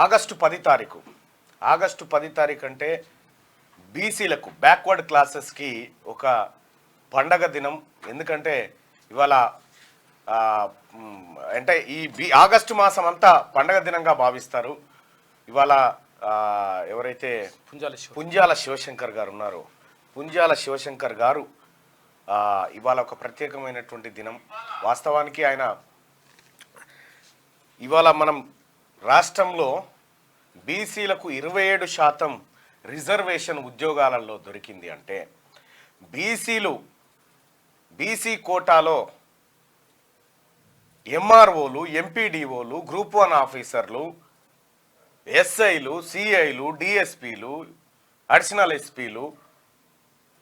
August 10 అంటే బీసీలకు backward క్లాసెస్కి ఒక పండగ దినం. ఎందుకంటే ఇవాళ అంటే ఈ ఆగస్టు మాసం అంతా పండగ దినంగా భావిస్తారు. ఇవాళ ఎవరైతే పుంజాల శివశంకర్ గారు ఉన్నారో, పుంజాల శివశంకర్ గారు ఇవాళ ఒక ప్రత్యేకమైనటువంటి దినం. వాస్తవానికి ఆయన ఇవాళ మనం రాష్ట్రంలో బీసీలకు 27% రిజర్వేషన్ ఉద్యోగాలలో దొరికింది అంటే బీసీ కోటాలో ఎంఆర్ఓలు, ఎంపీడీఓలు, గ్రూప్ 1 ఆఫీసర్లు, ఎస్ఐలు, సిఐలు, డిఎస్పీలు, అడిషనల్ ఎస్పీలు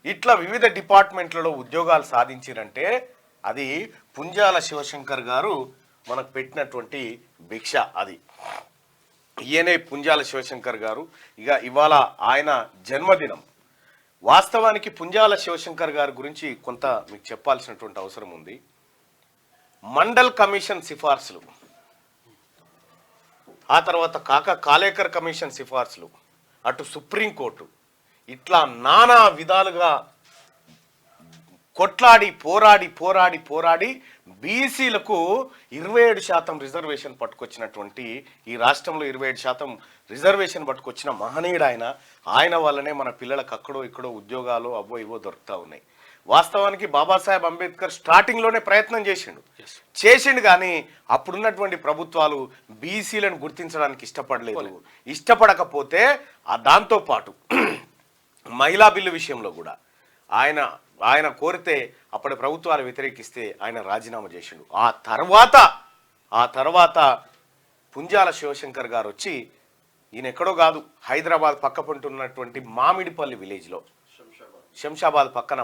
ఇట్లా వివిధ డిపార్ట్మెంట్లలో ఉద్యోగాలు సాధించారంటే అది పుంజాల శివశంకర్ గారు మనకు పెట్టినటువంటి భిక్ష. అది ఈయనే పుంజాల శివశంకర్ గారు. ఇవాళ ఆయన జన్మదినం. వాస్తవానికి పుంజాల శివశంకర్ గారి గురించి కొంత మీకు చెప్పాల్సినటువంటి అవసరం ఉంది. మండల్ కమిషన్ సిఫార్సులు, ఆ తర్వాత కాలేకర్ కమిషన్ సిఫార్సులు, అటు సుప్రీంకోర్టు, ఇట్లా నానా విధాలుగా కొట్లాడి పోరాడి బీసీలకు 27% రిజర్వేషన్ పట్టుకొచ్చినటువంటి, ఈ రాష్ట్రంలో 27% రిజర్వేషన్ పట్టుకొచ్చిన మహనీయుడు ఆయన వల్లనే మన పిల్లలకు అక్కడో ఇక్కడో ఉద్యోగాలు అవో ఇవో దొరుకుతూ ఉన్నాయి. వాస్తవానికి బాబాసాహెబ్ అంబేద్కర్ స్టార్టింగ్లోనే ప్రయత్నం చేసిండు కానీ అప్పుడున్నటువంటి ప్రభుత్వాలు బీసీలను గుర్తించడానికి ఇష్టపడకపోతే దాంతోపాటు మహిళా బిల్లు విషయంలో కూడా ఆయన కోరితే అప్పటి ప్రభుత్వాలు వ్యతిరేకిస్తే ఆయన రాజీనామా చేసిండు. ఆ తర్వాత పుంజాల శివశంకర్ గారు వచ్చి, ఈయన ఎక్కడో కాదు, హైదరాబాద్ పక్క పంటున్నటువంటి మామిడిపల్లి విలేజ్లో, శంషాబాద్ పక్కన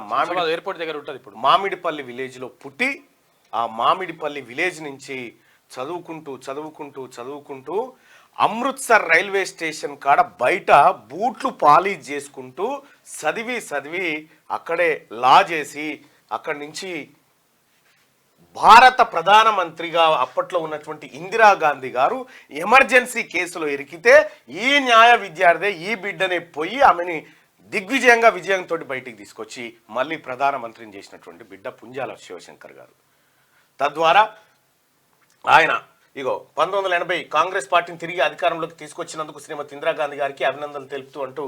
ఎయిర్పోర్ట్ దగ్గర ఉంటుంది ఇప్పుడు, మామిడిపల్లి విలేజ్లో పుట్టి ఆ మామిడిపల్లి విలేజ్ నుంచి చదువుకుంటూ అమృత్సర్ రైల్వే స్టేషన్ కాడ బయట బూట్లు పాలిష్ చేసుకుంటూ చదివి అక్కడే లా చేసి అక్కడి నుంచి భారత ప్రధానమంత్రిగా అప్పట్లో ఉన్నటువంటి ఇందిరాగాంధీ గారు ఎమర్జెన్సీ కేసులో ఇరికితే ఈ న్యాయ విద్యార్థి ఈ బిడ్డనే పోయి ఆమెని విజయంతో బయటికి తీసుకొచ్చి మళ్ళీ ప్రధానమంత్రిని చేసినటువంటి బిడ్డ పుంజాల శివశంకర్ గారు. తద్వారా ఆయన 1980 కాంగ్రెస్ పార్టీని తిరిగి అధికారంలోకి తీసుకొచ్చినందుకు శ్రీమతి ఇందిరాగాంధీ గారికి అభినందనలు తెలుపుతూ అంటూ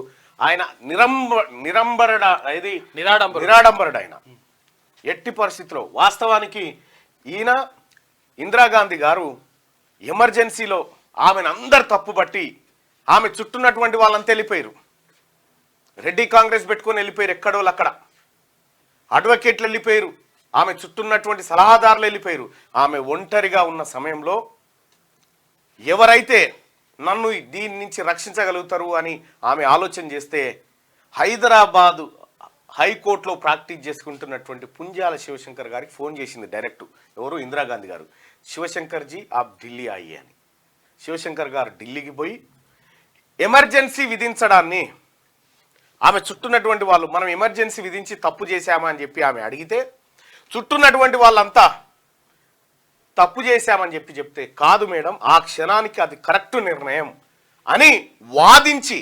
ఆయన నిరాడంబరుడు. ఆయన ఎట్టి పరిస్థితిలో వాస్తవానికి ఈయన ఇందిరాగాంధీ గారు ఎమర్జెన్సీలో ఆమెను అందరు తప్పుబట్టి ఆమె చుట్టూన్నటువంటి వాళ్ళంతా వెళ్ళిపోయారు. రెడ్డి కాంగ్రెస్ పెట్టుకొని వెళ్ళిపోయారు, ఎక్కడో అక్కడ అడ్వకేట్లు వెళ్ళిపోయారు, ఆమె చుట్టూన్నటువంటి సలహాదారులు వెళ్ళిపోయారు. ఆమె ఒంటరిగా ఉన్న సమయంలో ఎవరైతే నన్ను దీని నుంచి రక్షించగలుగుతారు అని ఆమె ఆలోచన చేస్తే హైదరాబాదు హైకోర్టులో ప్రాక్టీస్ చేసుకుంటున్నటువంటి పుంజాల శివశంకర్ గారికి ఫోన్ చేసింది డైరెక్ట్. ఎవరు? ఇందిరాగాంధీ గారు. శివశంకర్ జీ ఆప్ ఢిల్లీ ఆయి అని. శివశంకర్ గారు ఢిల్లీకి పోయి ఎమర్జెన్సీ విధించడాన్ని ఆమె చుట్టూన్నటువంటి వాళ్ళు మనం ఎమర్జెన్సీ విధించి తప్పు చేశామా అని చెప్పి ఆమె అడిగితే చుట్టూన్నటువంటి వాళ్ళంతా తప్పు చేశామని చెప్తే కాదు మేడం, ఆ క్షణానికి అది కరెక్ట్ నిర్ణయం అని వాదించి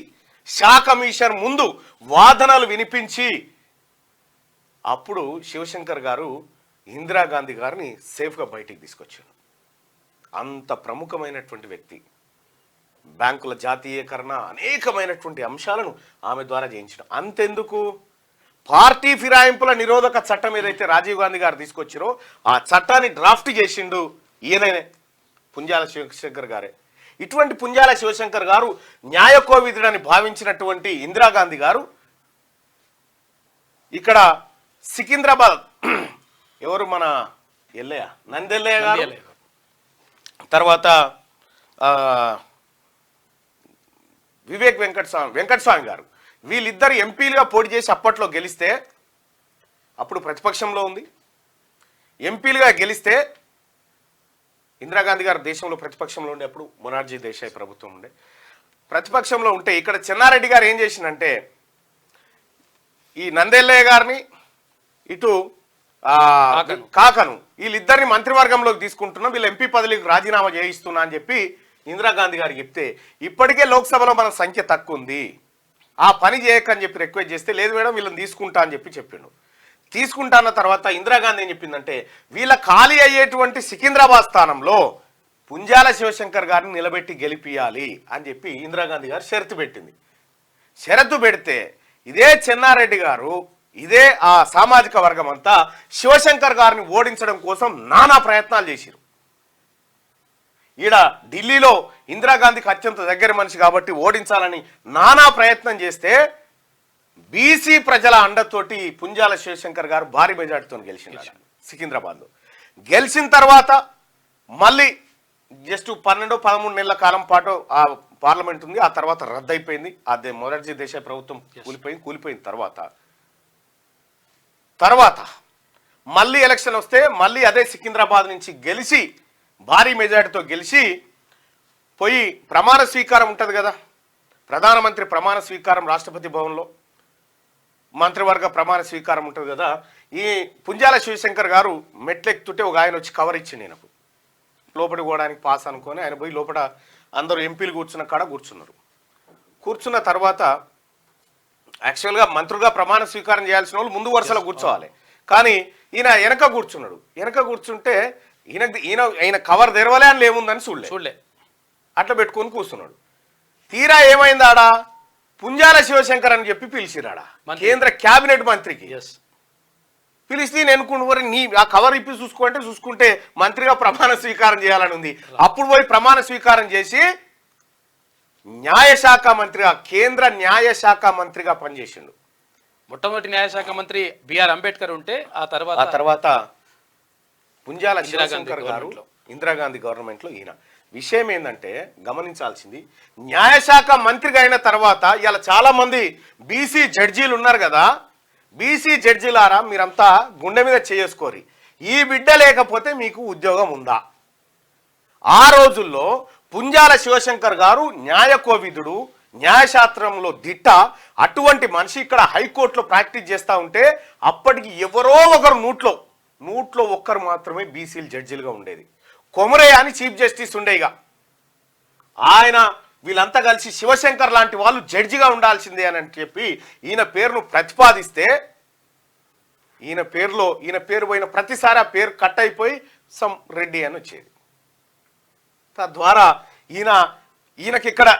షా కమిషన్ ముందు వాదనలు వినిపించి అప్పుడు శివశంకర్ గారు ఇందిరాగాంధీ గారిని సేఫ్గా బయటికి తీసుకొచ్చారు. అంత ప్రముఖమైనటువంటి వ్యక్తి. బ్యాంకుల జాతీయకరణ అనేకమైనటువంటి అంశాలను ఆమె ద్వారా చేయించడం. అంతెందుకు, పార్టీ ఫిరాయింపుల నిరోధక చట్టం ఏదైతే రాజీవ్ గాంధీ గారు తీసుకొచ్చారో ఆ చట్టాన్ని డ్రాఫ్ట్ చేసిండు ఈయననే, పుంజాల శివశంకర్ గారే. ఇటువంటి పుంజాల శివశంకర్ గారు న్యాయకోవిదుడని భావించినటువంటి ఇందిరాగాంధీ గారు ఇక్కడ సికింద్రాబాద్ ఎవరు మన ఎల్లయ్య, నందెల్లయ్య గారు, తర్వాత వివేక్ వెంకటస్వామి గారు, వీళ్ళిద్దరు ఎంపీలుగా పోటీ చేసి అప్పట్లో గెలిస్తే, అప్పుడు ప్రతిపక్షంలో ఉంది, ఎంపీలుగా గెలిస్తే ఇందిరాగాంధీ గారు దేశంలో ప్రతిపక్షంలో ఉండే, అప్పుడు మొనార్జీ దేశాయ్ ప్రభుత్వం ఉండే, ప్రతిపక్షంలో ఉంటే ఇక్కడ చెన్నారెడ్డి గారు ఏం చేసిందంటే ఈ నందెల్లయ్య గారిని ఇటు కాకను వీళ్ళిద్దరిని మంత్రివర్గంలోకి తీసుకుంటున్నాం, వీళ్ళు ఎంపీ పదవికి రాజీనామా చేయిస్తున్నా అని చెప్పి ఇందిరాగాంధీ గారికి చెప్తే ఇప్పటికే లోక్సభలో మన సంఖ్య తక్కువ ఉంది, ఆ పని చేయకని చెప్పి రిక్వెస్ట్ చేస్తే లేదు మేడం వీళ్ళని తీసుకుంటా అని చెప్పిండు. తీసుకుంటా అన్న తర్వాత ఇందిరాగాంధీ ఏం చెప్పిందంటే వీళ్ళ ఖాళీ అయ్యేటువంటి సికింద్రాబాద్ స్థానంలో పుంజాల శివశంకర్ గారిని నిలబెట్టి గెలిపియాలి అని చెప్పి ఇందిరాగాంధీ గారు షరతు పెట్టింది. షరతు పెడితే ఇదే చెన్నారెడ్డి గారు ఇదే ఆ సామాజిక వర్గం అంతా శివశంకర్ గారిని ఓడించడం కోసం నానా ప్రయత్నాలు చేశారు. ఈడ ఢిల్లీలో ఇందిరాగాంధీకి అత్యంత దగ్గర మనిషి కాబట్టి ఓడించాలని నానా ప్రయత్నం చేస్తే బీసీ ప్రజల అండతోటి పుంజాల శివశంకర్ గారు భారీ మెజార్టీతో గెలిచినారు సికింద్రాబాద్లో. గెలిచిన తర్వాత మళ్ళీ జస్ట్ 12-13 నెలల కాలం పాటు ఆ పార్లమెంట్ ఉంది. ఆ తర్వాత రద్దయిపోయింది. అదే మొదటి దేశ ప్రభుత్వం కూలిపోయిన తర్వాత మళ్ళీ ఎలక్షన్ వస్తే మళ్ళీ అదే సికింద్రాబాద్ నుంచి గెలిచి భారీ మెజార్టీతో గెలిచి పోయి ప్రమాణ స్వీకారం ఉంటుంది కదా, ప్రధానమంత్రి ప్రమాణ స్వీకారం రాష్ట్రపతి భవన్లో మంత్రివర్గ ప్రమాణ స్వీకారం ఉంటుంది కదా. ఈ పుంజాల శివశంకర్ గారు మెట్లెక్కుతుంటే ఒక ఆయన వచ్చి కవర్ ఇచ్చింది నాకు, లోపలికి పోవడానికి పాస్ అనుకొని ఆయన పోయి లోపల అందరూ ఎంపీలు కూర్చున్న కాడ కూర్చున్న తర్వాత యాక్చువల్గా మంత్రులుగా ప్రమాణ స్వీకారం చేయాల్సిన వాళ్ళు ముందు వరుసలో కూర్చోవాలి, కానీ ఈయన వెనక కూర్చున్నాడు. వెనక కూర్చుంటే ఈయన కవర్ తెరవలే అని ఏముందని చూడలే, అట్లా పెట్టుకొని కూర్చున్నాడు. తీరా ఏమైంది ఆడ పుంజాల శివశంకర్ అని చెప్పి పిలిచిరాడా కేంద్ర క్యాబినెట్ మంత్రికి. పిలిస్తే నేను అనుకుంటున్నారు నీ ఆ కవర్ ఇప్పి చూసుకుంటే మంత్రిగా ప్రమాణ స్వీకారం చేయాలని ఉంది. అప్పుడు పోయి ప్రమాణ స్వీకారం చేసి న్యాయశాఖ మంత్రిగా కేంద్ర న్యాయశాఖ మంత్రిగా పనిచేసిండు. మొట్టమొదటి న్యాయశాఖ మంత్రి బిఆర్ అంబేద్కర్ ఉంటే ఆ తర్వాత పుంజాల శివశంకర్ గారు ఇందిరాగాంధీ గవర్నమెంట్లో ఈయన. విషయం ఏంటంటే గమనించాల్సింది, న్యాయశాఖ మంత్రిగా అయిన తర్వాత ఇలా చాలా మంది బీసీ జడ్జీలు ఉన్నారు కదా, బీసీ జడ్జీలారా మీరంతా గుండె మీద చేసుకోరి, ఈ బిడ్డ లేకపోతే మీకు ఉద్యోగం ఉందా? ఆ రోజుల్లో పుంజాల శివశంకర్ గారు న్యాయకోవిదుడు, న్యాయశాస్త్రంలో దిట్ట. అటువంటి మనిషి ఇక్కడ హైకోర్టులో ప్రాక్టీస్ చేస్తూ ఉంటే అప్పటికి ఎవరో ఒకరు నూట్లో ఒక్కరు మాత్రమే బీసీలు జడ్జీలుగా ఉండేది. కొమరయ్య అని చీఫ్ జస్టిస్ ఉండేగా, ఆయన వీళ్ళంతా కలిసి శివశంకర్ లాంటి వాళ్ళు జడ్జిగా ఉండాల్సిందే అని చెప్పి ఈయన పేరును ప్రతిపాదిస్తే ఈయన పేరు పోయిన ప్రతిసారి ఆ పేరు కట్ అయిపోయి సమ్ రెడ్డి అని వచ్చేది. తద్వారా ఈయనకి ఇక్కడ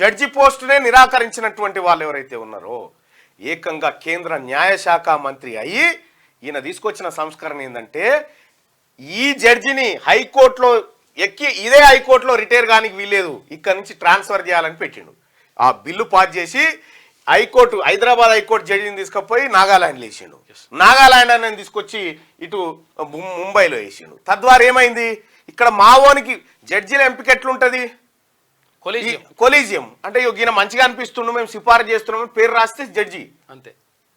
జడ్జి పోస్టునే నిరాకరించినటువంటి వాళ్ళు ఎవరైతే ఉన్నారో ఏకంగా కేంద్ర న్యాయశాఖ మంత్రి అయ్యి ఈయన తీసుకొచ్చిన సంస్కరణ ఏంటంటే ఈ జడ్జిని హైకోర్టులో ఇదే హైకోర్టులో రిటైర్ కానికి వీల్లేదు, ఇక్కడ నుంచి ట్రాన్స్ఫర్ చేయాలని పెట్టిండు. ఆ బిల్లు పాస్ చేసి హైదరాబాద్ హైకోర్టు జడ్జిని తీసుకుపోయి నాగాలాండ్లో వేసిండు. నాగాలాండ్ అని తీసుకొచ్చి ఇటు ముంబైలో వేసిండు. తద్వారా ఏమైంది, ఇక్కడ మావోనికి జడ్జిల ఎంపిక ఎట్లుంటది, కొలీజియం అంటే ఈయన మంచిగా అనిపిస్తుండు మేము సిఫారసు చేస్తున్నాం పేరు రాస్తే జడ్జి అంతే,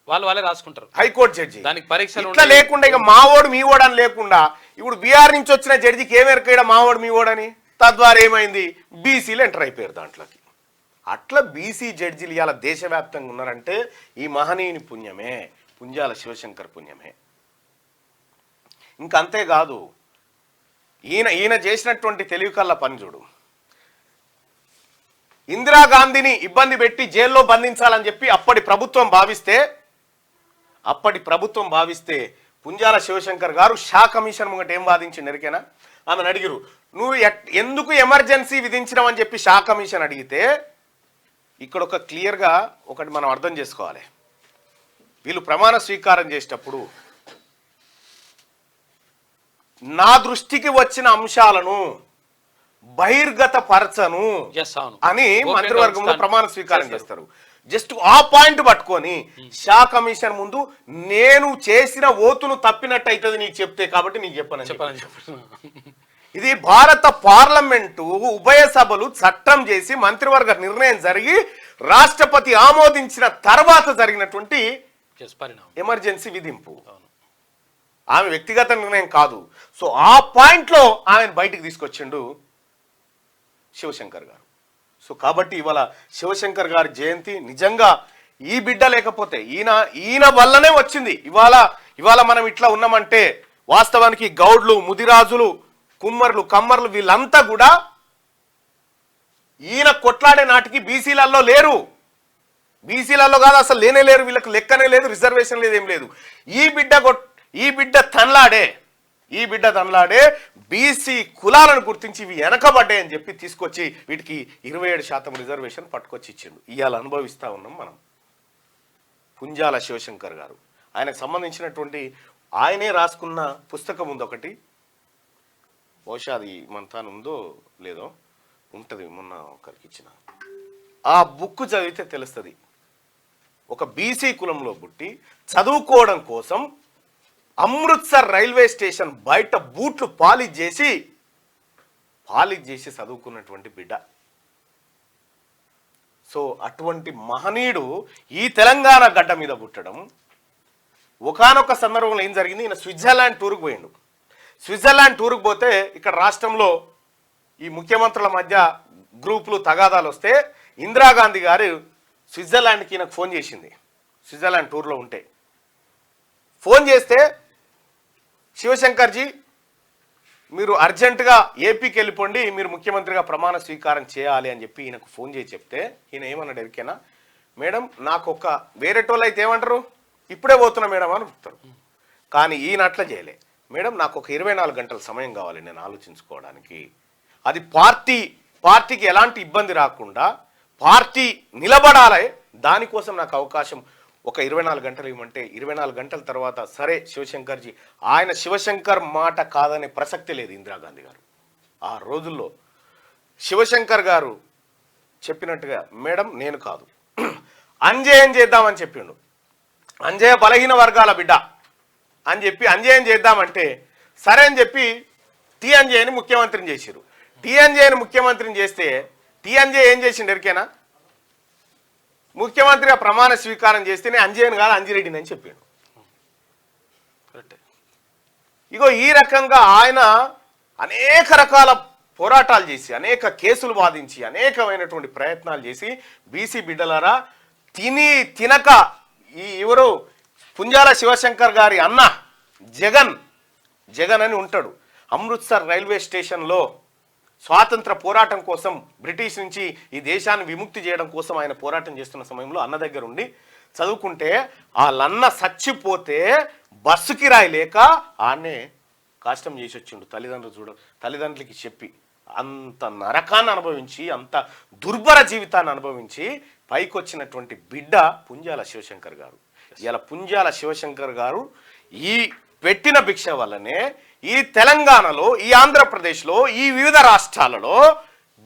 వాళ్ళే రాసుకుంటారు హైకోర్టు జడ్జి. దానికి పరీక్షలు ఇట్లా లేకుండా ఇక మావోడు మీవోడు అని లేకుండా ఇప్పుడు బీహార్ నుంచి వచ్చిన జడ్జికి ఏమెరకడ మావోడు మీవోడని. తద్వారా ఏమైంది, బీసీలు ఎంటర్ అయిపోయారు దాంట్లోకి. అట్లా బీసీ జడ్జిలు ఇవాళ దేశవ్యాప్తంగా ఉన్నారంటే ఈ మహనీయుని పుణ్యమే, పుంజాల శివశంకర్ పుణ్యమే. ఇంకంతేకాదు ఈయన చేసినటువంటి తెలివి కళ్ళ పని చూడు. ఇందిరాగాంధీని ఇబ్బంది పెట్టి జైల్లో బంధించాలని చెప్పి అప్పటి ప్రభుత్వం భావిస్తే పుంజాల శివశంకర్ గారు షా కమిషన్ ముంగట ఏం వాదించిండు ఎరికేనా? ఆమెను అడిగిరు నువ్వు ఎందుకు ఎమర్జెన్సీ విధించినావని చెప్పి షా కమిషన్ అడిగితే ఇక్కడ ఒక క్లియర్గా ఒకటి మనం అర్థం చేసుకోవాలి. వీళ్ళు ప్రమాణ స్వీకారం చేసేటప్పుడు నా దృష్టికి వచ్చిన అంశాలను బహిర్గత పరచను అని మంత్రివర్గంలో ప్రమాణ స్వీకారం చేస్తారు. జస్ట్ ఆ పాయింట్ పట్టుకొని షా కమిషన్ ముందు నేను చేసిన ఓతును తప్పినట్టు అవుతుంది నీకు చెప్తే, కాబట్టి నీకు చెప్పను. ఇది భారత పార్లమెంటు ఉభయ సభలు చట్టం చేసి మంత్రివర్గ నిర్ణయం జరిగి రాష్ట్రపతి ఆమోదించిన తర్వాత జరిగినటువంటి ఎమర్జెన్సీ విధింపు. ఆమె వ్యక్తిగత నిర్ణయం కాదు. సో ఆ పాయింట్లో ఆమెను బయటికి తీసుకొచ్చిండు శివశంకర్ గారు. సో కాబట్టి ఇవాళ శివశంకర్ గారి జయంతి నిజంగా ఈ బిడ్డ లేకపోతే ఈయన వల్లనే వచ్చింది. ఇవాళ మనం ఇట్లా ఉన్నామంటే వాస్తవానికి గౌడ్లు, ముదిరాజులు, కుమ్మర్లు, కమ్మర్లు వీళ్ళంతా కూడా ఈయన కొట్లాడే నాటికి బీసీలలో లేరు, బీసీలలో కాదు అసలు లేనే లేరు, వీళ్ళకి లెక్కనే లేదు, రిజర్వేషన్ లేదు, ఏం లేదు. ఈ బిడ్డ తనలాడే బీసీ కులాలను గుర్తించి ఇవి వెనకబడ్డాయని చెప్పి తీసుకొచ్చి వీటికి 27% రిజర్వేషన్ పట్టుకొచ్చి ఇచ్చిండు. ఇవాళ అనుభవిస్తూ ఉన్నాం మనం. పుంజాల శివశంకర్ గారు, ఆయనకు సంబంధించినటువంటి ఆయనే రాసుకున్న పుస్తకం ఉంది ఒకటి, బహుశా అది మన తాను ఉందో లేదో ఉంటుంది, మొన్న ఒకరికి ఇచ్చిన. ఆ బుక్ చదివితే తెలుస్తుంది. ఒక బీసీ కులంలో పుట్టి చదువుకోవడం కోసం అమృత్సర్ రైల్వే స్టేషన్ బయట బూట్లు పాలిష్ చేసి చదువుకున్నటువంటి బిడ్డ. సో అటువంటి మహనీయుడు ఈ తెలంగాణ గడ్డ మీద పుట్టడం. ఒకానొక సందర్భంలో ఏం జరిగింది, ఈయన స్విట్జర్లాండ్ టూర్కి పోయిండు. స్విట్జర్లాండ్ టూర్కి పోతే ఇక్కడ రాష్ట్రంలో ఈ ముఖ్యమంత్రుల మధ్య గ్రూపులు తగాదాలు వస్తే ఇందిరాగాంధీ గారు స్విట్జర్లాండ్కి ఈయనకు ఫోన్ చేసింది. స్విట్జర్లాండ్ టూర్లో ఉంటే ఫోన్ చేస్తే, శివశంకర్జీ మీరు అర్జెంటుగా ఏపీకి వెళ్ళిపోండి, మీరు ముఖ్యమంత్రిగా ప్రమాణ స్వీకారం చేయాలి అని చెప్పి ఈయనకు ఫోన్ చేసి చెప్తే ఈయన ఏమన్నాడు ఎరికేనా, మేడం నాకు ఒక వేరేటోళ్ళు అయితే ఏమంటారు, ఇప్పుడే పోతున్నా మేడం అని చెప్తారు. కానీ ఈయన అట్లా చేయలే. మేడం నాకు ఒక 24 గంటల సమయం కావాలి నేను ఆలోచించుకోవడానికి, అది పార్టీకి ఎలాంటి ఇబ్బంది రాకుండా పార్టీ నిలబడాలి, దానికోసం నాకు అవకాశం ఒక 24 గంటలు ఇవ్వమంటే 24 గంటల తర్వాత సరే శివశంకర్జీ, ఆయన శివశంకర్ మాట కాదనే ప్రసక్తి లేదు ఇందిరాగాంధీ గారు. ఆ రోజుల్లో శివశంకర్ గారు చెప్పినట్టుగా మేడం నేను కాదు అంజయ్యం చేద్దామని చెప్పిండు. అంజయ్య బలహీన వర్గాల బిడ్డ అని చెప్పి అంజయ్యం చేద్దామంటే సరే అని చెప్పి టీఎన్జేని ముఖ్యమంత్రిని చేసిరు. టీఎన్జేని ముఖ్యమంత్రిని చేస్తే టీఎన్జే ఏం చేసిండు ఎరికేనా, ముఖ్యమంత్రిగా ప్రమాణ స్వీకారం చేస్తేనే అంజయ్యను కాదు అంజిరెడ్డిని అని చెప్పాడు. ఇగో ఈ రకంగా ఆయన అనేక రకాల పోరాటాలు చేసి అనేక కేసులు వాదించి అనేకమైనటువంటి ప్రయత్నాలు చేసి బీసీ బిడ్డలారా తినక ఎవరు పుంజాల శివశంకర్ గారి అన్న జగన్ అని ఉంటాడు. అమృత్సర్ రైల్వే స్టేషన్లో స్వాతంత్ర పోరాటం కోసం బ్రిటిష్ నుంచి ఈ దేశాన్ని విముక్తి చేయడం కోసం ఆయన పోరాటం చేస్తున్న సమయంలో అన్న దగ్గర ఉండి చదువుకుంటే వాళ్ళన్న చచ్చిపోతే బస్సు కిరాయి లేక ఆడనే కష్టం చేసి వచ్చిండు. తల్లిదండ్రులకి చెప్పి అంత నరకాన్ని అనుభవించి అంత దుర్భర జీవితాన్ని అనుభవించి పైకి వచ్చినటువంటి బిడ్డ పుంజాల శివశంకర్ గారు. ఇలా పుంజాల శివశంకర్ గారు ఈ పెట్టిన భిక్ష వల్లనే ఈ తెలంగాణలో, ఈ ఆంధ్రప్రదేశ్లో, ఈ వివిధ రాష్ట్రాలలో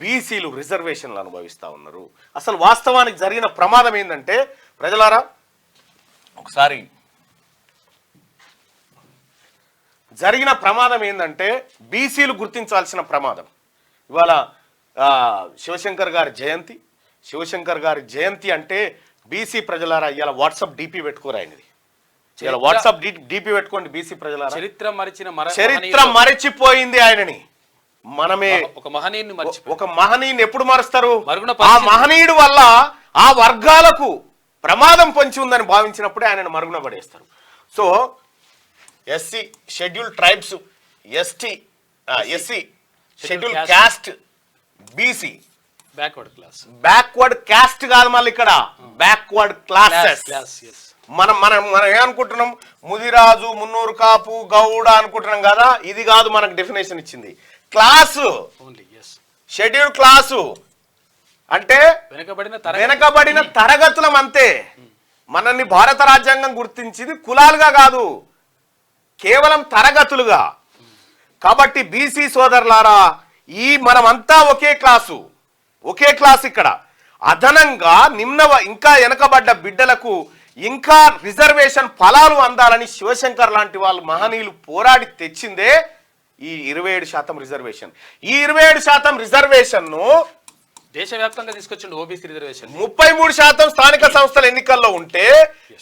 బీసీలు రిజర్వేషన్లు అనుభవిస్తూ ఉన్నారు. అసలు వాస్తవానికి జరిగిన ప్రమాదం ఏంటంటే ప్రజలారా ఒకసారి జరిగిన ప్రమాదం ఏంటంటే బీసీలు గుర్తించాల్సిన ప్రమాదం. ఇవాళ శివశంకర్ గారి జయంతి అంటే బీసీ ప్రజలారా ఇవాళ వాట్సాప్ డిపి పెట్టుకోరాయనిది. ఇలా వాట్సాప్ డిపి పెట్టుకోండి బీసీ ప్రజలారా. చరిత్ర మరచిపోయింది ఆయనని. మనమే ఒక మహనీయుని ఎప్పుడు మరుస్తారు? ఆ మహనీయుడు వల్ల ఆ వర్గాలకు ప్రమాదం పొంచి ఉందని భావించినప్పుడే ఆయనను మరుగున పడేస్తారు. So SC schedule tribes, SC schedule caste, BC backward caste కాదు, మళ్ళీ ఇక్కడ బ్యాక్వర్డ్ క్లాసెస్. మనం ఏమనుకుంటున్నాం, ముదిరాజు, మున్నూరు కాపు, గౌడ అనుకుంటున్నాం కదా. ఇది కాదు మనకు డెఫినేషన్ ఇచ్చింది. క్లాసు, షెడ్యూల్ క్లాసు అంటే వెనకబడిన తరగతులం అంతే. మనల్ని భారత రాజ్యాంగం గుర్తించింది కులాలుగా కాదు, కేవలం తరగతులుగా. కాబట్టి బీసీ సోదరులారా, మనమంతా ఒకే క్లాసు. ఇక్కడ అదనంగా ఇంకా వెనకబడ్డ బిడ్డలకు ఇంకా రిజర్వేషన్ ఫలాలు అందాలని శివశంకర్ లాంటి వాళ్ళు మహనీయులు పోరాడి తెచ్చిందే ఈ 27% రిజర్వేషన్. ఈ 27% రిజర్వేషన్ ను దేశవ్యాప్తంగా తీసుకొచ్చిండు. ఓబీసీ రిజర్వేషన్ 33% స్థానిక సంస్థల ఎన్నికల్లో ఉంటే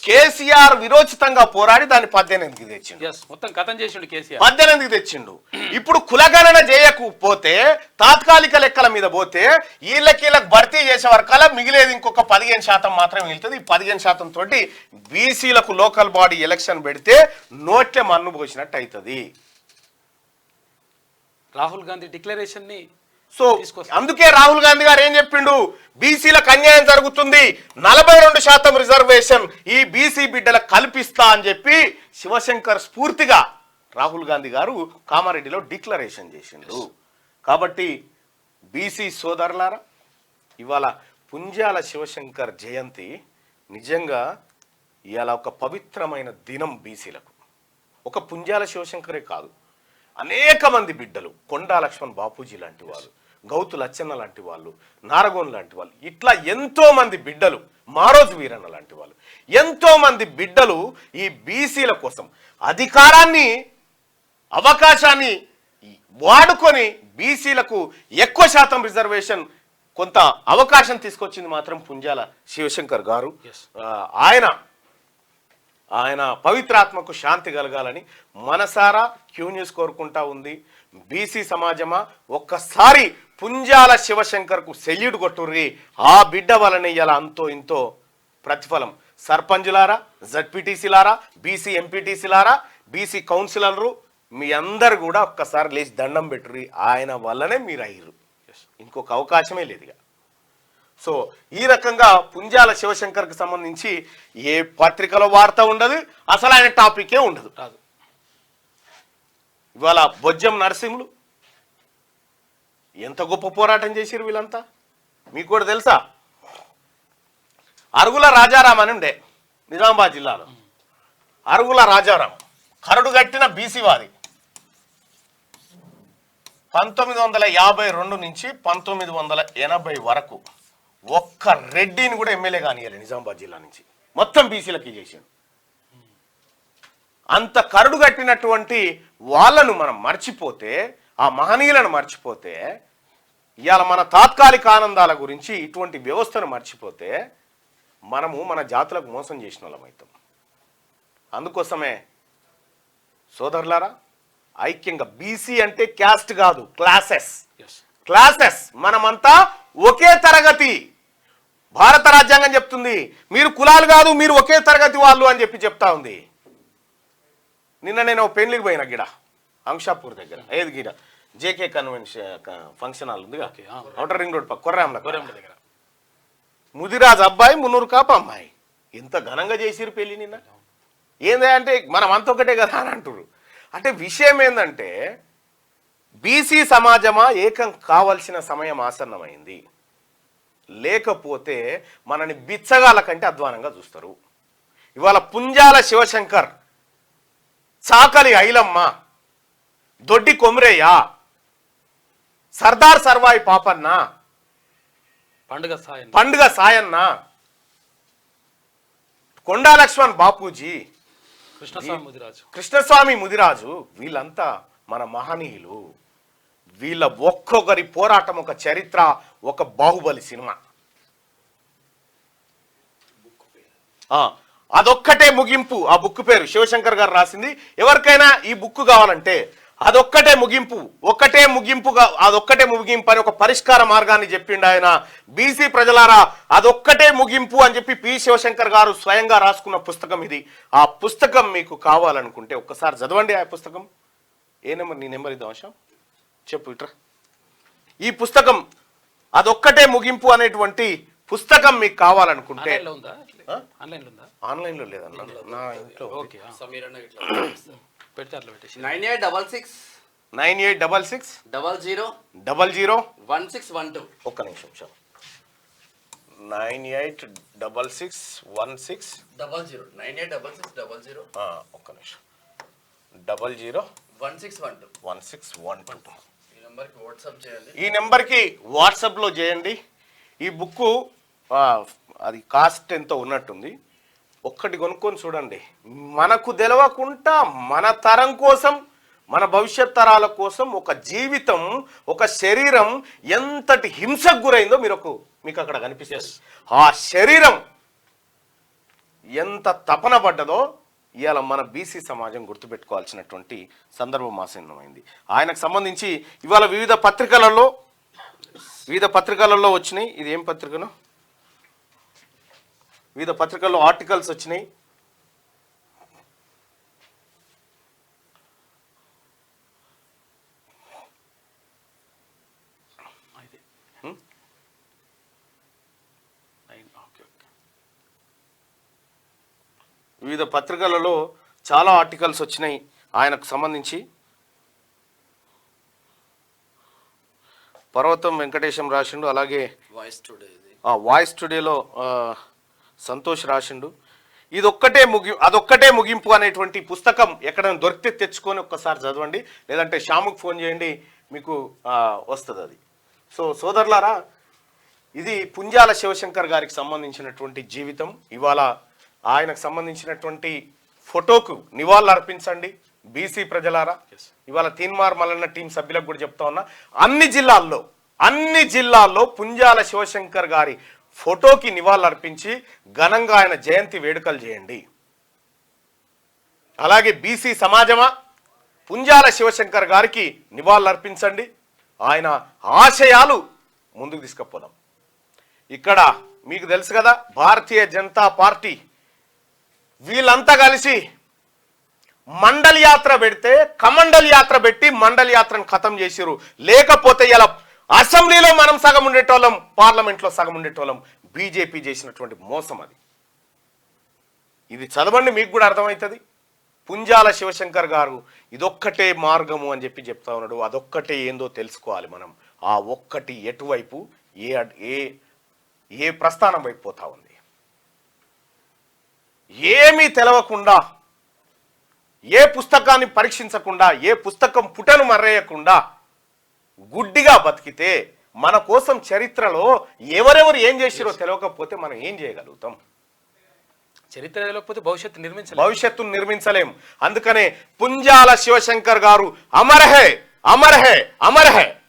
కేసీఆర్ విరోచితంగా పోరాడి దాన్ని 18కి తెచ్చిండు. మొత్తం కథం చేసిండు కేసీఆర్, 18కి తెచ్చిండు. ఇప్పుడు కులగణన చేయకపోతే, తాత్కాలిక లెక్కల మీద పోతే వీళ్ళకి భర్తీ చేసే వరకాల మిగిలేది ఇంకొక 15% మాత్రమే మిగులుతుంది. ఈ 15% తోటి బీసీలకు లోకల్ బాడీ ఎలక్షన్ పెడితే నోట్లే మన్ను పోసినట్టు అవుతుంది. రాహుల్ గాంధీ డిక్లరేషన్ ని సో అందుకే రాహుల్ గాంధీ గారు ఏం చెప్పిండు, బీసీలకు అన్యాయం జరుగుతుంది, 42% రిజర్వేషన్ ఈ బీసీ బిడ్డలకు కల్పిస్తా అని చెప్పి శివశంకర్ స్ఫూర్తిగా రాహుల్ గాంధీ గారు కామారెడ్డిలో డిక్లరేషన్ చేసిండు. కాబట్టి బీసీ సోదరులారా, ఇవాళ పుంజాల శివశంకర్ జయంతి నిజంగా ఇవాళ ఒక పవిత్రమైన దినం బీసీలకు. ఒక పుంజాల శివశంకరే కాదు, అనేక మంది బిడ్డలు, కొండా లక్ష్మణ్ బాపూజీ లాంటి వాళ్ళు, గౌతు లచ్చన్న లాంటి వాళ్ళు, నారగోన్ లాంటి వాళ్ళు, ఇట్లా ఎంతో మంది బిడ్డలు, మారోజు వీరన్న లాంటి వాళ్ళు, ఎంతో మంది బిడ్డలు ఈ బీసీల కోసం అధికారాన్ని, అవకాశాన్ని వాడుకొని బీసీలకు ఎక్కువ శాతం రిజర్వేషన్, కొంత అవకాశం తీసుకొచ్చింది మాత్రం పుంజాల శివశంకర్ గారు. ఆయన పవిత్రాత్మకు శాంతి కలగాలని మనసారా క్యూ న్యూస్ కోరుకుంటా ఉంది. బీసీ సమాజమా, ఒక్కసారి పుంజాల శివశంకర్కు సెల్యూట్ కొట్టుర్రి. ఆ బిడ్డ వలన ఇలా అంతో ఇంతో ప్రతిఫలం. సర్పంచులారా, జడ్పీటీసీలారా, బీసీ ఎంపీటీసీలారా, బీసీ కౌన్సిలర్లు, మీ అందరు కూడా ఒక్కసారి లేచి దండం పెట్టుర్రి. ఆయన వల్లనే మీరు అయ్యారు, ఇంకొక అవకాశమే లేదు. సో ఈ రకంగా పుంజాల శివశంకర్కి సంబంధించి ఏ పత్రికలో వార్త ఉండదు, అసలు ఆయన టాపికే ఉండదు. ఇవాళ బొజ్జం నరసింహులు ఎంత గొప్ప పోరాటం చేసిరు వీళ్ళంతా, మీకు కూడా తెలుసా? అరుగుల రాజారాం అని ఉండే నిజామాబాద్ జిల్లాలో. అరుగుల రాజారాం కరడు కట్టిన బీసీవాది. 1952 నుంచి 1980 వరకు ఒక్క రెడ్డిని కూడా ఎమ్మెల్యే కానియాలి నిజామాబాద్ జిల్లా నుంచి. మొత్తం బీసీలకి చేసిండు. అంత కరడు కట్టినటువంటి వాళ్ళను మనం మర్చిపోతే, ఆ మహనీయులను మర్చిపోతే, ఇవాళ మన తాత్కాలిక ఆనందాల గురించి ఇటువంటి వ్యవస్థను మర్చిపోతే మనము మన జాతులకు మోసం చేసిన వాళ్ళం అవుతాం. అందుకోసమే సోదరులారా, ఐక్యంగా, బీసీ అంటే క్యాస్ట్ కాదు, క్లాసెస్, మనమంతా ఒకే తరగతి. భారత రాజ్యాంగం చెప్తుంది మీరు కులాలు కాదు, మీరు ఒకే తరగతి వాళ్ళు అని చెప్పి చెప్తా ఉంది. నిన్న నేను పెళ్లికి పోయిన గిడ అంశాపూర్ దగ్గర, ఏది గిడ జేకే కన్వెన్షన్ ఫంక్షన్ హాల్ ఉంది, అవుటర్ రింగ్ రోడ్ పక్క కొర్రాంల దగ్గర. ముదిరాజ్ అబ్బాయి, మున్నూరు కాపు అమ్మాయి, ఎంత ఘనంగా చేసిరు పెళ్లి నిన్న. ఏంది అంటే మనం అంతొకటే కదా అని అంటున్నారు. అంటే విషయం ఏంటంటే బీసీ సమాజమా ఏకం కావాల్సిన సమయం ఆసన్నమైంది. లేకపోతే మనని బిచ్చగాల కంటే అధ్వానంగా చూస్తారు. ఇవాళ పుంజాల శివశంకర్, చాకలి ఐలమ్మ, దొడ్డి కొమరయ్య, సర్దార్ సర్వాయి పాపన్న, పండుగ సాయన్న, కొండా లక్ష్మణ్ బాపూజీ, కృష్ణస్వామి ముదిరాజు, వీళ్ళంతా మన మహనీయులు. వీళ్ళ ఒక్కొక్కరి పోరాటం ఒక చరిత్ర, ఒక బాహుబలి సినిమా. అదొక్కటే ముగింపు. ఆ బుక్ పేరు శివశంకర్ గారు రాసింది. ఎవరికైనా ఈ బుక్ కావాలంటే అదొక్కటే ముగింపు, అదొక్కటే ముగింపు అని ఒక పరిష్కార మార్గాన్ని చెప్పిండు ఆయన. బీసీ ప్రజలారా, అదొక్కటే ముగింపు అని చెప్పి పి శివశంకర్ గారు స్వయంగా రాసుకున్న పుస్తకం ఇది. ఆ పుస్తకం మీకు కావాలనుకుంటే ఒక్కసారి చదవండి. ఆ పుస్తకం ఏ నెంబర్? నీ నెంబర్ ఇద్దాం ఆశ, చెప్పు ఇట్రా. ఈ పుస్తకం అదొక్కటే ముగింపు అనేటువంటి పుస్తకం మీకు కావాలనుకుంటే ఆన్లైన్లో లేదన్న, నా ఇంట్లో. 9866001612. ఒక్క నిమిషం సార్. 98661600. ఒక్క నిమిషం. 001612. ఈ నెంబర్కి వాట్సాప్లో చేయండి. ఈ బుక్ అది కాస్ట్ ఎంతో ఉన్నట్టుంది. ఒక్కటి కొనుక్కొని చూడండి. మనకు తెలవకుండా మన తరం కోసం, మన భవిష్యత్ తరాల కోసం ఒక జీవితం, ఒక శరీరం ఎంతటి హింసకు గురైందో మీకు అక్కడ కనిపిస్తుంది. ఆ శరీరం ఎంత తపన పడ్డదో ఇవాళ మన బీసీ సమాజం గుర్తుపెట్టుకోవాల్సినటువంటి సందర్భం ఆసన్నమైంది. ఆయనకు సంబంధించి ఇవాళ వివిధ పత్రికలలో వచ్చినాయి. ఇది ఏం పత్రికను? వివిధ పత్రికల్లో ఆర్టికల్స్ వచ్చినాయి. వివిధ పత్రికలలో చాలా ఆర్టికల్స్ వచ్చినాయి ఆయనకు సంబంధించి. పర్వతం వెంకటేశం రాసిండు, అలాగే వాయిస్ టుడే ఇది. వాయిస్ టుడేలో సంతోష్ రాసిండు. అదొక్కటే ముగింపు అనేటువంటి పుస్తకం ఎక్కడైనా దొరికితే తెచ్చుకొని ఒక్కసారి చదవండి, లేదంటే శ్యాముకు ఫోన్ చేయండి, మీకు వస్తుంది అది. సో సోదరులారా, ఇది పుంజాల శివశంకర్ గారికి సంబంధించినటువంటి జీవితం. ఇవాళ ఆయనకు సంబంధించినటువంటి ఫోటోకు నివాళులు అర్పించండి బీసీ ప్రజలారా. ఇవాళ తీన్మార్ మల్లన్న టీం సభ్యులకు కూడా చెప్తా ఉన్నా, అన్ని జిల్లాల్లో పుంజాల శివశంకర్ గారి ఫోటోకి నివాళులు అర్పించి ఘనంగా ఆయన జయంతి వేడుకలు చేయండి. అలాగే బీసీ సమాజమా, పుంజాల శివశంకర్ గారికి నివాళులు అర్పించండి. ఆయన ఆశయాలు ముందుకు తీసుకుపోదాం. ఇక్కడ మీకు తెలుసు కదా, భారతీయ జనతా పార్టీ వీళ్ళంతా కలిసి మండల్ యాత్ర పెడితే కమండల్ యాత్ర పెట్టి మండల్ యాత్రను ఖతం చేసిరు. లేకపోతే ఇలా అసెంబ్లీలో మనం సగం ఉండేటోళ్ళం, పార్లమెంట్లో సగం ఉండేటోళ్ళం. బీజేపీ చేసినటువంటి మోసం అది. ఇది చదవండి, మీకు కూడా అర్థమవుతుంది. పుంజాల శివశంకర్ గారు ఇదొక్కటే మార్గము అని చెప్తా ఉన్నాడు. అదొక్కటే ఏందో తెలుసుకోవాలి మనం. ఆ ఒక్కటి ఎటువైపు ఏ ప్రస్థానం వైపు పోతా ఉంది. ఏమీ తెలవకుండా, ఏ పుస్తకాన్ని పరీక్షించకుండా, ఏ పుస్తకం పుటను మర్రేయకుండా గుడ్డిగా బతికితే మన కోసం చరిత్రలో ఎవరెవరు ఏం చేసిరో తెలియకపోతే మనం ఏం చేయగలుగుతాం? చరిత్ర తెలియకపోతే భవిష్యత్తును నిర్మించలేం. అందుకనే పుంజాల శివశంకర్ గారు Amar high, Amar high, Amar high.